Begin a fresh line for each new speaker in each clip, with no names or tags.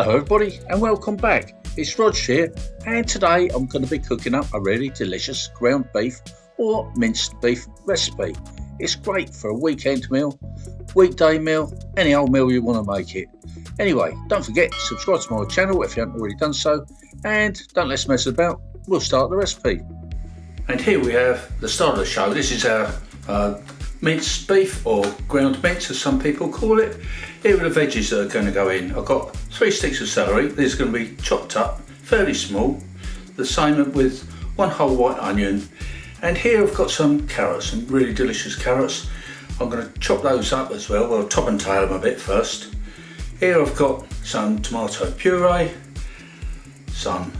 Hello everybody and welcome back. It's Rog here, and today I'm going to be cooking up a really delicious ground beef or minced beef recipe. It's great for a weekend meal, weekday meal, any old meal you want to make it. Anyway, don't forget to subscribe to my channel if you haven't already done so, and don't let's mess about, we'll start the recipe. And here we have the start of the show. This is our minced beef, or ground mince as some people call it. Here are the veggies that are going to go in. I've got 3 sticks of celery. These are going to be chopped up fairly small. The same with 1 whole white onion. And here I've got some carrots, some really delicious carrots. I'm going to chop those up as well. Well, top and tail them a bit first. Here I've got some tomato puree, some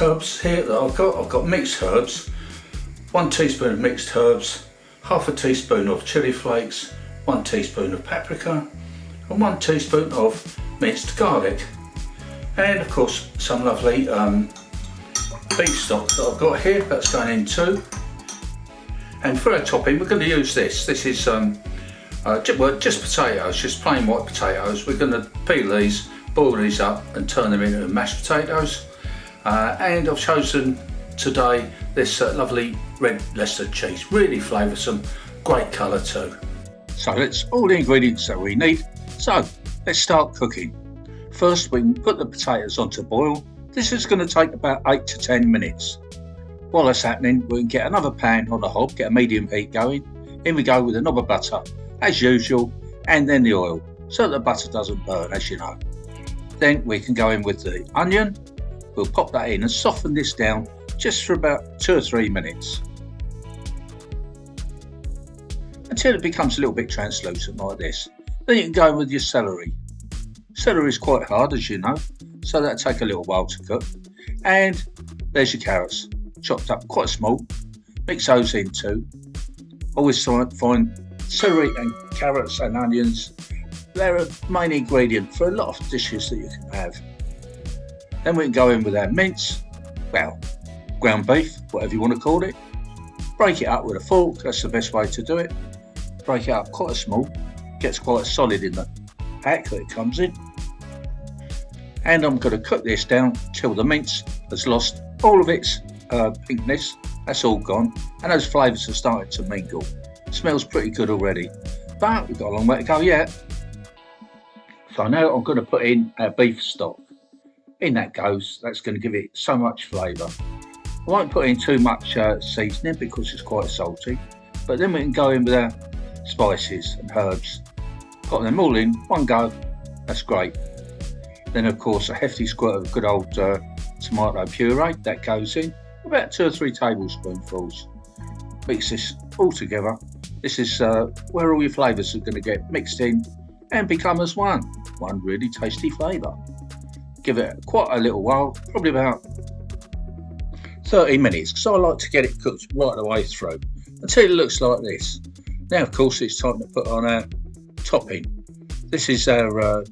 herbs here that I've got mixed herbs, 1 teaspoon of mixed herbs, half a teaspoon of chili flakes, 1 teaspoon of paprika, and 1 teaspoon of minced garlic, and of course some lovely beef stock that I've got here. That's going in too. And for our topping, we're going to use this. This is just potatoes, just plain white potatoes. We're going to peel these, boil these up, and turn them into mashed potatoes. And I've chosen today this lovely red Leicester cheese, really flavoursome, great colour too. So that's all the ingredients that we need. So let's start cooking. First we can put the potatoes on to boil. This is going to take about 8 to 10 minutes. While that's happening, we can get another pan on the hob, get a medium heat going. In we go with a knob of butter as usual, and then the oil so that the butter doesn't burn, as you know. Then we can go in with the onion. We'll pop that in and soften this down just for about 2 or 3 minutes until it becomes a little bit translucent like this. Then you can go in with your celery. Celery is quite hard, as you know, so that'll take a little while to cook. And there's your carrots, chopped up quite small. Mix those in too. Always find celery and carrots and onions, they're a main ingredient for a lot of dishes that you can have. Then we can go in with our mince, well, ground beef, whatever you want to call it. Break it up with a fork, that's the best way to do it. Break it up quite small, gets quite solid in the pack that it comes in. And I'm going to cook this down till the mince has lost all of its pinkness, that's all gone, and those flavours are starting to mingle. It smells pretty good already, but we've got a long way to go yet. So now I'm going to put in our beef stock. In that goes, that's going to give it so much flavour. I won't put in too much seasoning because it's quite salty, but then we can go in with our spices and herbs. Put them all in one go, that's great. Then of course a hefty squirt of good old tomato puree, that goes in, about 2 or 3 tablespoonfuls. Mix this all together. This is where all your flavours are going to get mixed in and become as one really tasty flavour. Give it quite a little while, probably about 30 minutes, because I like to get it cooked right the way through until it looks like this. Now of course it's time to put on our topping. This is our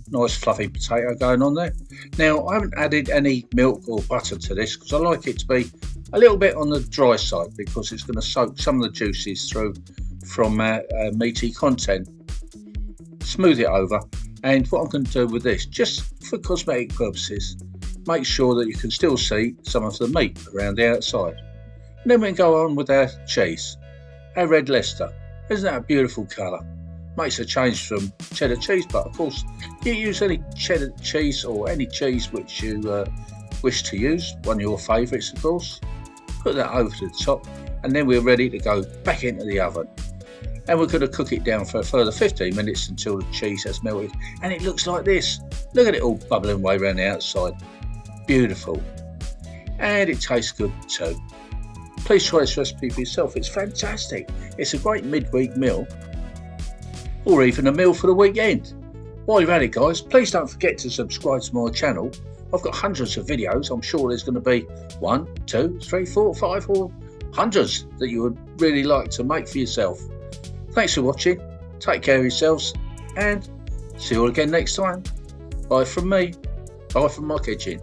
nice fluffy potato going on there. Now I haven't added any milk or butter to this because I like it to be a little bit on the dry side, because it's going to soak some of the juices through from our meaty content. Smooth it over, and what I'm going to do with this, just for cosmetic purposes, make sure that you can still see some of the meat around the outside. And then we can go on with our cheese, our red Leicester. Isn't that a beautiful colour? Makes a change from cheddar cheese, but of course you use any cheddar cheese or any cheese which you wish to use, one of your favourites of course. Put that over to the top, and then we're ready to go back into the oven. And we're going to cook it down for a further 15 minutes until the cheese has melted, and it looks like this. Look at it all bubbling away around the outside. Beautiful. And it tastes good too. Please try this recipe for yourself, it's fantastic. It's a great midweek meal, or even a meal for the weekend. While you're at it guys, please don't forget to subscribe to my channel. I've got hundreds of videos. I'm sure there's going to be 1, 2, 3, 4, 5 or hundreds that you would really like to make for yourself. Thanks for watching, take care of yourselves, and see you all again next time. Bye from me, bye from my kitchen.